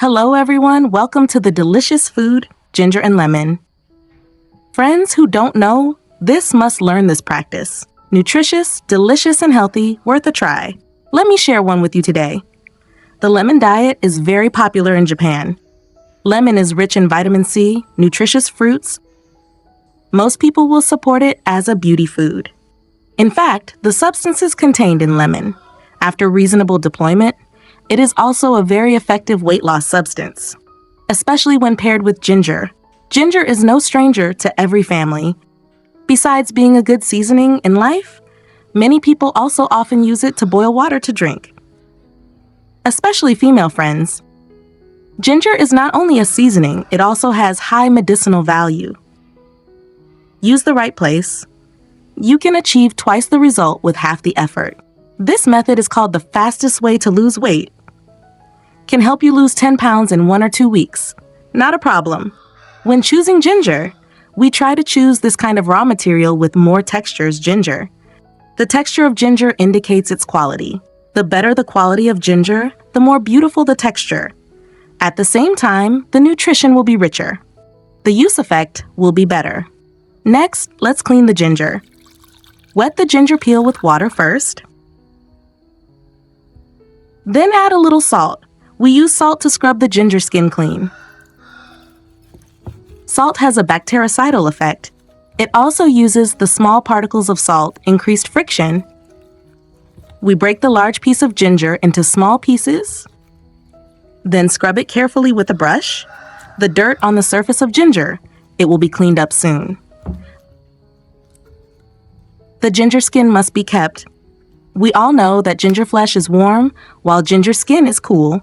Hello, everyone. Welcome to the delicious food, ginger and lemon. Friends who don't know, this must learn this practice. Nutritious, delicious, and healthy, worth a try. Let me share one with you today. The lemon diet is very popular in Japan. Lemon is rich in vitamin C, nutritious fruits. Most people will support it as a beauty food. In fact, the substances contained in lemon, after reasonable deployment, it is also a very effective weight loss substance, especially when paired with ginger. Ginger is no stranger to every family. Besides being a good seasoning in life, many people also often use it to boil water to drink, especially female friends. Ginger is not only a seasoning, it also has high medicinal value. Use the right place. You can achieve twice the result with half the effort. This method is called the fastest way to lose weight. Can help you lose 10 pounds in 1 or 2 weeks. Not a problem. When choosing ginger, we try to choose this kind of raw material with more textures ginger. The texture of ginger indicates its quality. The better the quality of ginger, the more beautiful the texture. At the same time, the nutrition will be richer. The use effect will be better. Next, let's clean the ginger. Wet the ginger peel with water first. Then add a little salt. We use salt to scrub the ginger skin clean. Salt has a bactericidal effect. It also uses the small particles of salt, increased friction. We break the large piece of ginger into small pieces, then scrub it carefully with a brush. The dirt on the surface of ginger, it will be cleaned up soon. The ginger skin must be kept. We all know that ginger flesh is warm, while ginger skin is cool.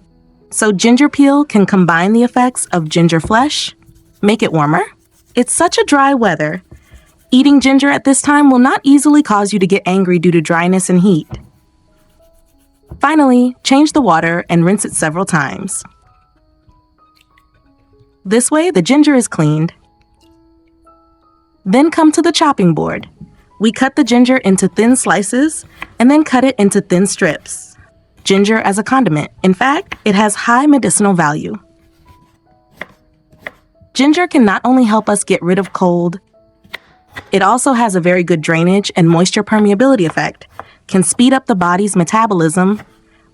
So ginger peel can combine the effects of ginger flesh, make it warmer. It's such a dry weather. Eating ginger at this time will not easily cause you to get angry due to dryness and heat. Finally, change the water and rinse it several times. This way, the ginger is cleaned. Then come to the chopping board. We cut the ginger into thin slices and then cut it into thin strips. Ginger as a condiment. In fact, it has high medicinal value. Ginger can not only help us get rid of cold, it also has a very good drainage and moisture permeability effect, can speed up the body's metabolism,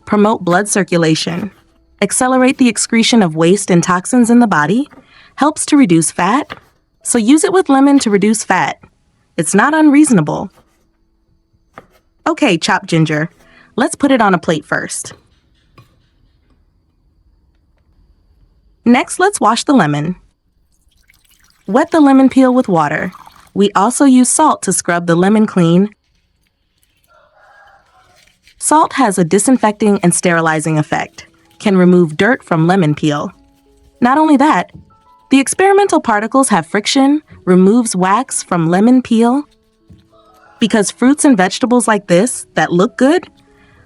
promote blood circulation, accelerate the excretion of waste and toxins in the body, helps to reduce fat, so use it with lemon to reduce fat. It's not unreasonable. Okay, chopped ginger. Let's put it on a plate first. Next, let's wash the lemon. Wet the lemon peel with water. We also use salt to scrub the lemon clean. Salt has a disinfecting and sterilizing effect, can remove dirt from lemon peel. Not only that, the experimental particles have friction, removes wax from lemon peel. Because fruits and vegetables like this that look good,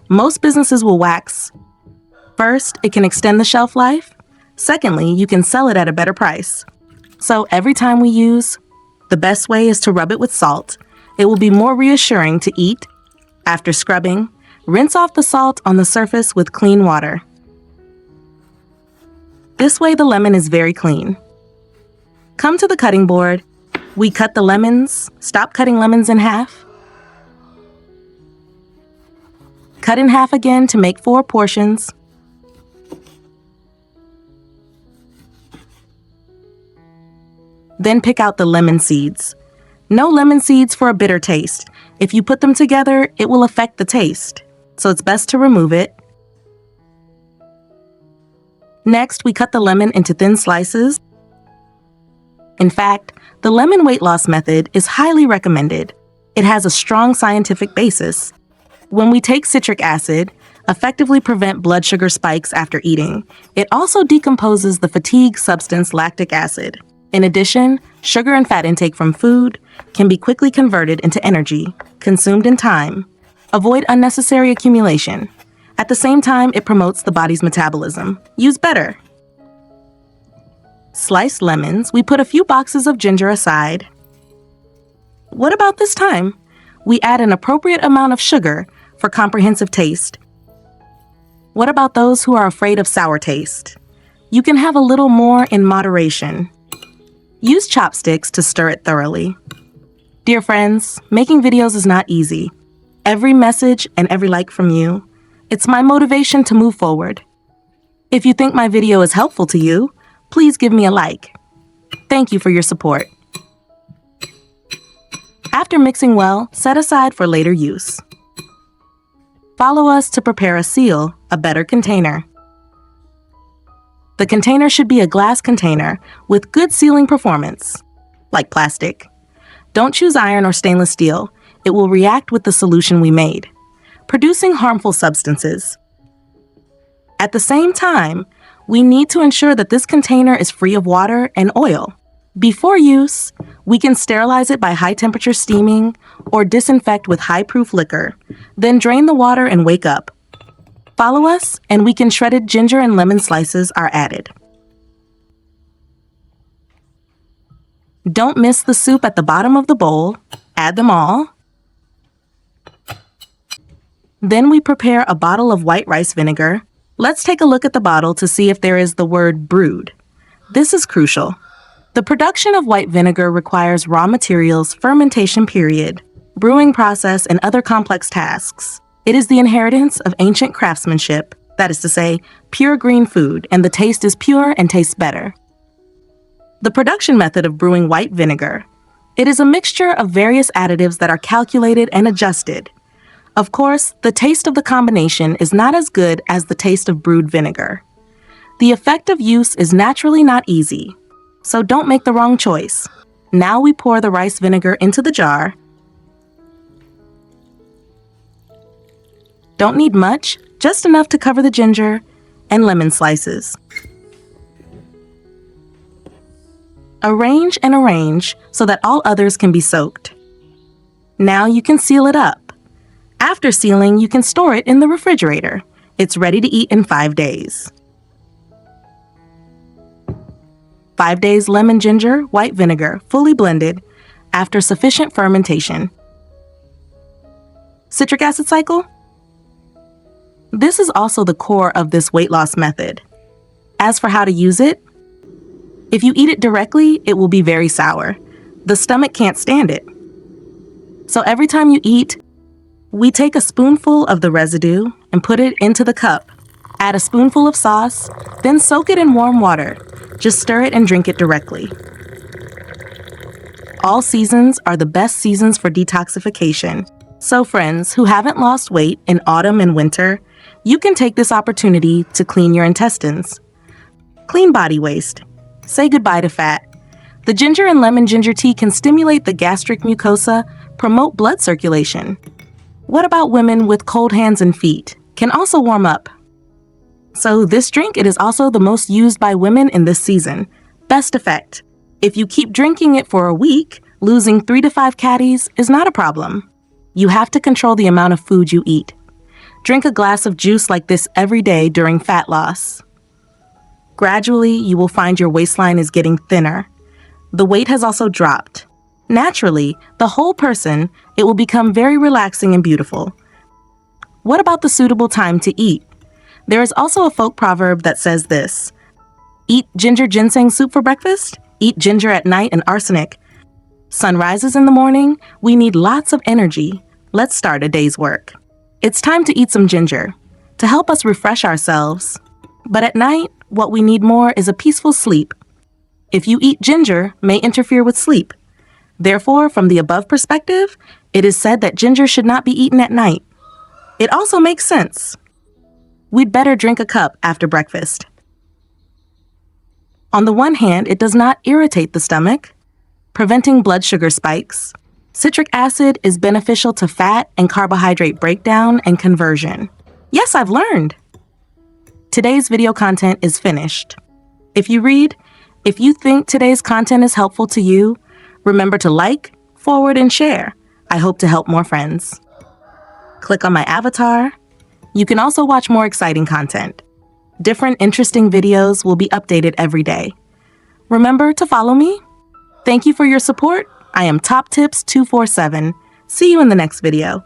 most businesses will wax. First, it can extend the shelf life. Secondly, you can sell it at a better price. So every time we use, the best way is to rub it with salt. It will be more reassuring to eat. After scrubbing, rinse off the salt on the surface with clean water. This way the lemon is very clean. Come to the cutting board. We cut the lemons. Stop cutting lemons in half. Cut in half again to make 4 portions. Then pick out the lemon seeds. No lemon seeds for a bitter taste. If you put them together, it will affect the taste, so it's best to remove it. Next, we cut the lemon into thin slices. In fact, the lemon weight loss method is highly recommended. It has a strong scientific basis. When we take citric acid, effectively prevent blood sugar spikes after eating, it also decomposes the fatigue substance lactic acid. In addition, sugar and fat intake from food can be quickly converted into energy, consumed in time. Avoid unnecessary accumulation. At the same time, it promotes the body's metabolism. Use better. Sliced lemons, we put a few boxes of ginger aside. What about this time? We add an appropriate amount of sugar for comprehensive taste. What about those who are afraid of sour taste? You can have a little more in moderation. Use chopsticks to stir it thoroughly. Dear friends, making videos is not easy. Every message and every like from you, it's my motivation to move forward. If you think my video is helpful to you, please give me a like. Thank you for your support. After mixing well, set aside for later use. Follow us to prepare a seal, a better container. The container should be a glass container with good sealing performance, like plastic. Don't choose iron or stainless steel. It will react with the solution we made, producing harmful substances. At the same time, we need to ensure that this container is free of water and oil. Before use, we can sterilize it by high-temperature steaming or disinfect with high-proof liquor, then drain the water and wake up. Follow us, and shredded ginger and lemon slices are added. Don't miss the soup at the bottom of the bowl. Add them all. Then we prepare a bottle of white rice vinegar. Let's take a look at the bottle to see if there is the word brewed. This is crucial. The production of white vinegar requires raw materials, fermentation period, brewing process, and other complex tasks. It is the inheritance of ancient craftsmanship, that is to say, pure green food, and the taste is pure and tastes better. The production method of brewing white vinegar. It is a mixture of various additives that are calculated and adjusted. Of course, the taste of the combination is not as good as the taste of brewed vinegar. The effect of use is naturally not easy, so don't make the wrong choice. Now we pour the rice vinegar into the jar. Don't need much, just enough to cover the ginger and lemon slices. Arrange and arrange so that all others can be soaked. Now you can seal it up. After sealing, you can store it in the refrigerator. It's ready to eat in 5 days. 5 days lemon ginger, white vinegar, fully blended, after sufficient fermentation. Citric acid cycle? This is also the core of this weight loss method. As for how to use it, if you eat it directly, it will be very sour. The stomach can't stand it. So every time you eat, we take a spoonful of the residue and put it into the cup. Add a spoonful of sauce, then soak it in warm water. Just stir it and drink it directly. All seasons are the best seasons for detoxification. So friends who haven't lost weight in autumn and winter, you can take this opportunity to clean your intestines. Clean body waste. Say goodbye to fat. The ginger and lemon ginger tea can stimulate the gastric mucosa, promote blood circulation. What about women with cold hands and feet? Can also warm up. So this drink, it is also the most used by women in this season. Best effect. If you keep drinking it for a week, losing 3 to 5 caddies is not a problem. You have to control the amount of food you eat. Drink a glass of juice like this every day during fat loss. Gradually, you will find your waistline is getting thinner. The weight has also dropped. Naturally, the whole person, it will become very relaxing and beautiful. What about the suitable time to eat? There is also a folk proverb that says this: eat ginger ginseng soup for breakfast, eat ginger at night and arsenic. Sun rises in the morning, we need lots of energy. Let's start a day's work. It's time to eat some ginger to help us refresh ourselves. But at night, what we need more is a peaceful sleep. If you eat ginger, may interfere with sleep. Therefore, from the above perspective, it is said that ginger should not be eaten at night. It also makes sense. We'd better drink a cup after breakfast. On the one hand, it does not irritate the stomach, preventing blood sugar spikes. Citric acid is beneficial to fat and carbohydrate breakdown and conversion. Yes, I've learned. Today's video content is finished. If you think today's content is helpful to you, remember to like, forward, and share. I hope to help more friends. Click on my avatar. You can also watch more exciting content. Different interesting videos will be updated every day. Remember to follow me. Thank you for your support. I am Top Tips 247. See you in the next video.